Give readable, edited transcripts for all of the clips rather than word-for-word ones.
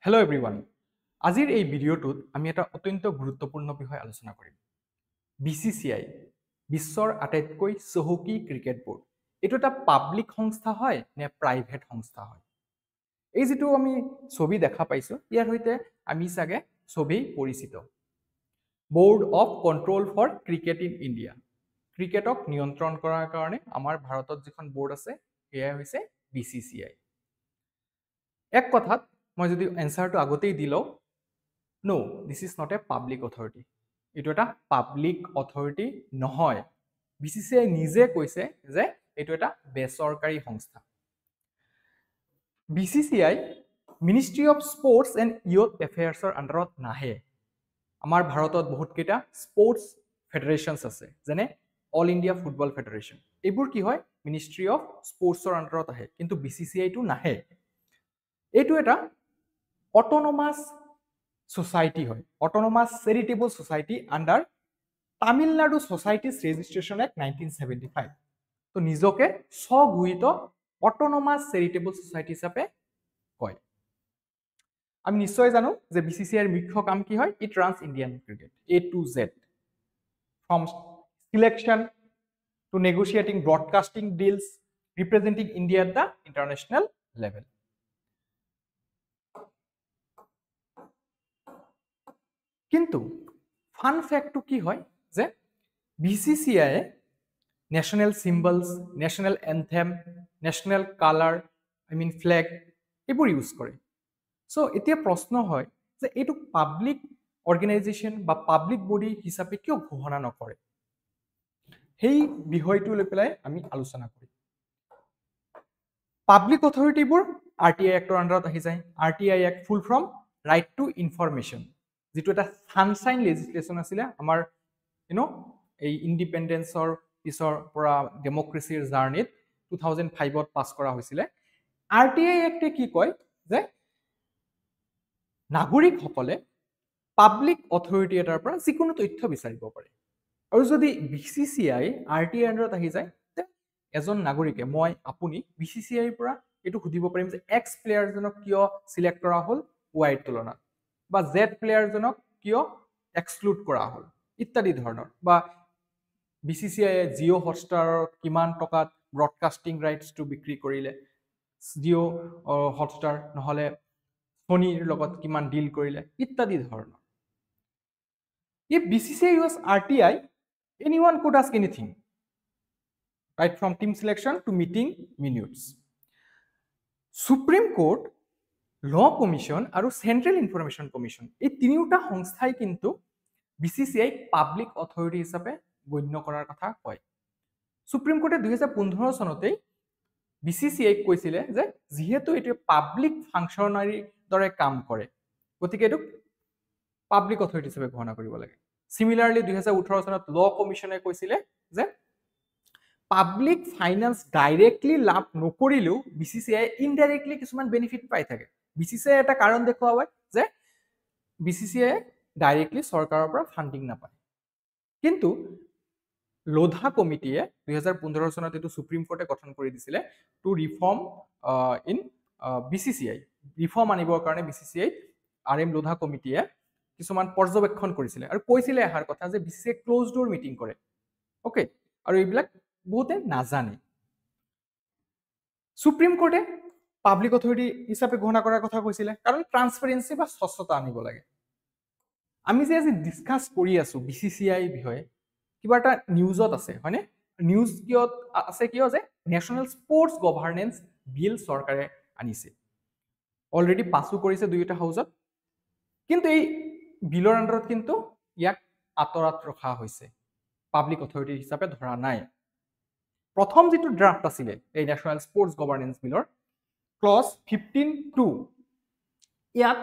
Hello' everyone. আজিৰ এই ভিডিঅ'টোত আমি এটা অত্যন্ত গুৰুত্বপূৰ্ণ বিষয় আলোচনা কৰিম। BCCI, বিশ্বৰ আটাইতকৈ চহকী ক্ৰিকেট বোৰ্ড। এইটো এটা পাব্লিক সংস্থা হয় নে প্ৰাইভেট সংস্থা হয়? এই যিটো আমি ছবি দেখা পাইছোঁ, ইয়াৰ সৈতে আমি চাগে ছবিই পৰিচিত। Board of control for cricket in India. ক্ৰিকেটক নিয়ন্ত্ৰণ কৰাৰ কাৰণে আমাৰ ভাৰতত যিখন বোৰ্ড আছে সেয়াই হৈছে BCCI। এক কথাত মই যদি এনসাৰটো আগতেই দি লওঁ, no this is not a public authority. এইটো এটা পাব্লিক অথৰিটি নহয়। BCCI নিজে কৈছে যে এইটো এটা বেচৰকাৰী সংস্থা। BCCI ministry of sports and youth এফেয়াৰ্ছৰ আণ্ডাৰত নাহে। আমাৰ ভাৰতত বহুত কেইটা স্পৰ্টছ ফেডাৰেশ্যনছ আছে, যেনে অল ইণ্ডিয়া ফুটবল ফেডাৰেশ্যন। এইবোৰ কি হয়? মিনিষ্ট্ৰী অফ স্পৰ্টছৰ আণ্ডাৰত আহে, কিন্তু BCCIটো নাহে। এইটো এটা অটোনমাস সোসাইটি হয়, autonomous charitable society under Tamil Nadu societies registration act 1975। তো নিজকে স্বঘোষিত অটোনমাস চেৰিটেবল সোসাইটি হিচাপে কয়। আমি নিশ্চয় জানো যে BCCIৰ মুখ্য কাম কি হয়? It runs Indian cricket A to Z, from selection to negotiating broadcasting deals, representing India at the international level. কিন্তু ফান ফ্যাক্টটো কি হয় যে BCCI national symbols, national anthem, national colour, flag এইবোৰ ইউজ কৰে। সো এতিয়া প্ৰশ্ন হয় যে এইটো পাব্লিক অৰ্গেনাইজেশ্যন বা পাব্লিক বডি হিচাপে কিয় ঘোষণা নকৰে? সেই বিষয়টো লৈ পেলাই আমি আলোচনা কৰিম। পাব্লিক অথৰিটিবোৰ RTI এক্টৰ আণ্ডাৰত আহি যায়। RTI act full form right to information, যিটো এটা সানশ্বাইন লেজিসলেশ্যন আছিলে আমাৰ এই ইণ্ডিপেণ্ডেন্সৰ পিছৰ পৰা ডেমক্ৰেচিৰ জাৰ্নিত 2005ত পাছ কৰা হৈছিলে। RTI এক্টে কি কয় যে নাগৰিকসকলে পাব্লিক অথৰিটি এটাৰ পৰা যিকোনো তথ্য বিচাৰিব পাৰে। আৰু যদি BCCI RTI আণ্ডাৰত আহি যায়, এজন নাগৰিকে, মই আপুনি BCCIৰ পৰা এইটো সুধিব পাৰিম যে এক্স প্লেয়াৰজনক কিয় সিলেক্ট কৰা হ'ল ৱাইৰ তুলনাত, বা জেড প্লেয়াৰজনক কিয় এক্সক্লুড কৰা হ'ল ইত্যাদি ধৰণৰ। বা BCCI জিঅ' হটষ্টাৰৰ কিমান টকাত ব্ৰডকাষ্টিং ৰাইটছটো বিক্ৰী কৰিলে, জিঅ' হটষ্টাৰ নহ'লে সোনিৰ লগত কিমান ডিল কৰিলে ইত্যাদি ধৰণৰ। If BCCI was RTI, anyone could ask anything, right from team selection to meeting minutes. Supreme Court, ল কমিশন আৰু সেন্ট্ৰেল ইনফৰমেশ্যন কমিশন, এই তিনিওটা সংস্থাই কিন্তু BCCI পাব্লিক অথৰিটি হিচাপে গণ্য কৰাৰ কথা কয়। সুপ্ৰিম কোৰ্টে 2015 চনতেই BCCI কৈছিলে যে যিহেতু এইটো পাব্লিক ফাংচনাৰীৰ দৰে কাম কৰে, গতিকে এইটো পাব্লিক অথৰিটি হিচাপে ঘোষণা কৰিব লাগে। সিমিলাৰলি 2018 চনত ল কমিশনে কৈছিলে যে পাব্লিক ফাইনেন্স ডাইৰেক্টলি লাভ নকৰিলেও BCCI ইনডাইৰেক্টলি কিছুমান বেনিফিট পাই থাকে। BCCI এটা কাৰণ দেখুওৱা হয় যে BCCI ডাইৰেক্টলি চৰকাৰৰ পৰা ফাণ্ডিং নাপায়। কিন্তু লোধা কমিটিয়ে 2015 চনত এইটো সুপ্ৰিম কোৰ্টে গঠন কৰি দিছিলে to reform in BCCI, reform আনিবৰ কাৰণে BCCI RM লোধা কমিটিয়ে কিছুমান পৰ্যবেক্ষণ কৰিছিলে আৰু কৈছিলে এষাৰ কথা যে BCCI ক্লোজ ডোৰ মিটিং কৰে। ওকে, আৰু এইবিলাক বহুতে নাজানে। সুপ্ৰিম কোৰ্টে পাব্লিক অথৰিটি হিচাপে ঘোষণা কৰাৰ কথা কৈছিলে কাৰণ ট্ৰান্সপাৰেন্সি বা স্বচ্ছতা আনিব লাগে। আমি যে আজি ডিসকাস কৰি আছো BCCI বিষয়ে, কিবা এটা নিউজত আছে হয়নে? নিউজ কিয় আছে? কিয় যে নেশ্যনেল স্পৰ্টছ গভাৰ্নেন্স বিল চৰকাৰে আনিছে, অলৰেডি পাছো কৰিছে দুয়োটা হাউজত। কিন্তু এই বিলৰ আণ্ডাৰত কিন্তু ইয়াক আঁতৰত ৰখা হৈছে, পাব্লিক অথৰিটি হিচাপে ধৰা নাই। প্ৰথম যিটো ড্ৰাফট আছিলে এই নেশ্যনেল স্পৰ্টছ গভাৰ্নেন্স বিলৰ ক্লজ 15(2), ইয়াত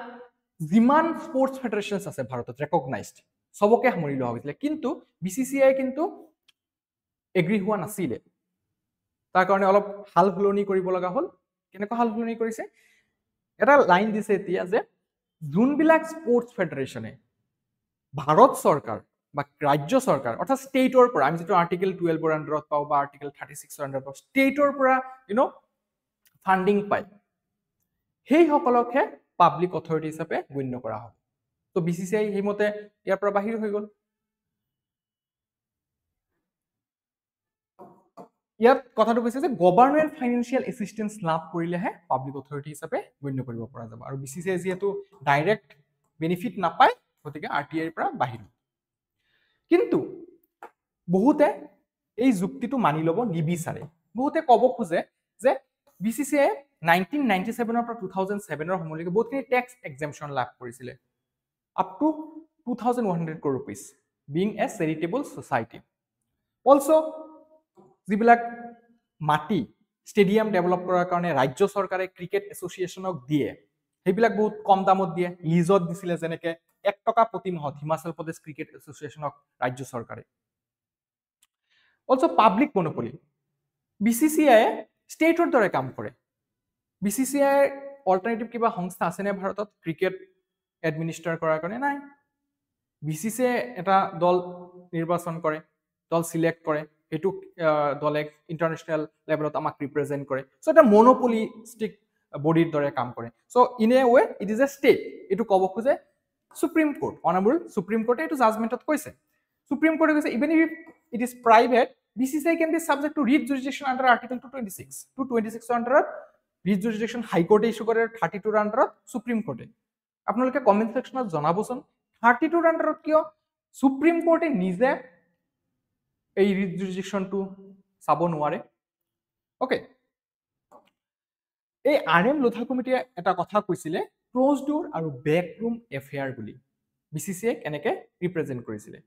যিমান স্পৰ্টছ ফেডাৰেশ্যনছ আছে ভাৰতত ৰেকগনাইজড সবকে সামৰি লোৱা হৈছিলে, কিন্তু BCCI কিন্তু এগ্ৰি হোৱা নাছিলে। তাৰ কাৰণে অলপ হাল সলনি কৰিব লগা হ'ল। কেনেকুৱা হাল সলনি কৰিছে? এটা লাইন দিছে এতিয়া যে যোনবিলাক স্পৰ্টছ ফেডাৰেশ্যনে ভাৰত চৰকাৰ বা ৰাজ্য চৰকাৰ অৰ্থাৎ ষ্টেটৰ পৰা, আমি যিটো আৰ্টিকেল 12ৰ আণ্ডাৰত পাওঁ বা আৰ্টিকেল 36ৰ আণ্ডাৰত পাওঁ, ষ্টেটৰ পৰা ফাণ্ডিং পায়, সেইসকলকহে পাব্লিক অথৰিটি হিচাপে গণ্য কৰা হ'ব তো BCCI সেইমতে ইয়াৰ পৰা বাহিৰ হৈ গ'ল ইয়াত কথাটো কৈছে যে গভৰ্ণমেণ্ট ফাইনেন্সিয়েল এছিষ্টেন্স লাভ কৰিলেহে পাব্লিক অথৰিটি হিচাপে গণ্য কৰিব পৰা যাব আৰু BCCI যিহেতু ডাইৰেক্ট বেনিফিট নাপায় গতিকে RTI পৰা বাহিৰ কিন্তু বহুতে এই যুক্তিটো মানি ল'ব নিবিচাৰে বহুতে ক'ব খোজে যে BCCI 1997 পৰা 2007 ৰ সময়লৈকে বহুতখিনি টেক্স এক্সেম্পচন লাভ কৰিছিলে up to 2100 crore rupees being a charitable society also যিবিলাক মাটি ষ্টেডিয়াম ডেভেলপ কৰাৰ কাৰণে ৰাজ্য চৰকাৰে ক্ৰিকেট এছ'চিয়েশ্যনক দিয়ে সেইবিলাক বহুত কম দামত দিয়ে লিজত দিছিলে যেনেকে 1 টকা প্ৰতি মাহত হিমাচল প্ৰদেশ ক্ৰিকেট এছ'চিয়েশ্যনক ৰাজ্য চৰকাৰে অলসো পাব্লিক মনোপলি BCCI ষ্টেটৰ দৰে কাম কৰে BCCI অল্টাৰনেটিভ কিবা সংস্থা আছে নে ভাৰতত ক্ৰিকেট এডমিনিষ্ট্ৰেট কৰাৰ কাৰণে নাই BCCI এটা দল নিৰ্বাচন কৰে দল সিলেক্ট কৰে এটু দলে ইন্টাৰনেশনাল লেভেলত আমাক ৰিপ্ৰেজেন্ট কৰে সো এটা মনোপলিস্টিক বডিৰ দৰে কাম কৰে so in a way it is a state এটু কব খোজে সুপ্ৰিম কোৰ্ট অনাৰেবল সুপ্ৰিম কোৰ্টে এটু জাজমেন্টত কৈছে সুপ্ৰিম কোৰ্টে কৈছে even if it is private BCCI can be subject to writ jurisdiction under article 226 226 under writ jurisdiction high court issue কৰে 32 ৰ under supreme কোৰ্টে আপোনালোকে comment সেকশনত জনাবচোন 32 ৰ under কিয় সুপ্ৰিম কোৰ্টে নিজে এই ৰিট জুৰিডিকশ্যনটো চাব নোৱাৰে ওকে এই RM লোধা কমিটিয়ে এটা কথা কৈছিলে ক্লোজ ডোৰ আৰু বেক ৰুম এফেয়াৰ বুলি BCCI কেনেকে ৰিপ্ৰেজেন্ট কৰিছিলে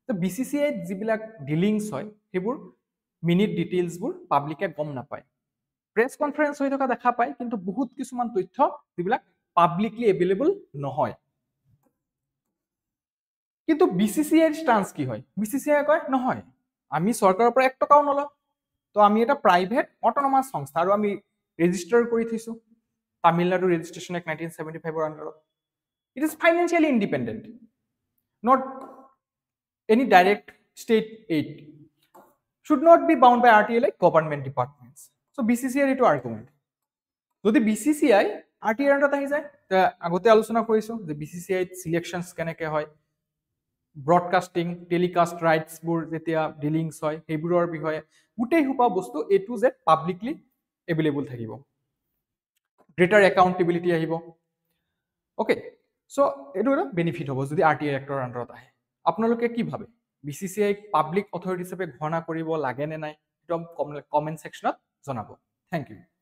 তো BCCI যিবিলাক ডিলিংছ হয় সেইবোৰ মিনিট ডিটেইলছবোৰ পাব্লিকে গম নাপায় প্ৰেছ কনফাৰেন্স হৈ থকা দেখা পায় কিন্তু বহুত কিছুমান তথ্য যিবিলাক পাব্লিকলি এভেইলেবল নহয় কিন্তু BCCI ষ্টান্স কি হয় BCCI কয় নহয় আমি সরকারের পৰা 1 টকাও নলও তো আমি এটা প্ৰাইভেট অটোনমাস সংস্থা আৰু আমি ৰেজিস্টাৰ কৰি থৈছো তামিলনাডু ৰেজিস্ট্ৰেচন এক্ট 1975 ৰ আন্ডাৰত it is financially independent not any direct state aid should not be bound by RTI like government departments so BCCI এটো আর্গুমেন্ট যদি BCCI RTI এর আন্ডাৰত আহি যায় তা আগতে আলোচনা কৰিছো যে BCCI সিলেকশনস কেনেকে হয় ব্ৰডকাস্টিং টেলিকাস্ট ৰাইটস বোৰ যেতিয়া ডিলিংছ হয় সেইবোৰৰ বিষয়ে গুটেই হুপা বস্তু A to Z publicly available থাকিব গ্ৰেটাৰ একাউন্টেবিলিটি আহিব ওকে সো এটো এটা বেনিফিট হ'ব যদি RTI এক্টৰ আন্ডাৰত আহে আপোনালোকে কি ভাবে BCCI পাবলিক অথৰিটি হিচাপে ঘোষণা কৰিব লাগে নে নাই একদম কমেন্ট সেকশনত জনাব থ্যাংক ইউ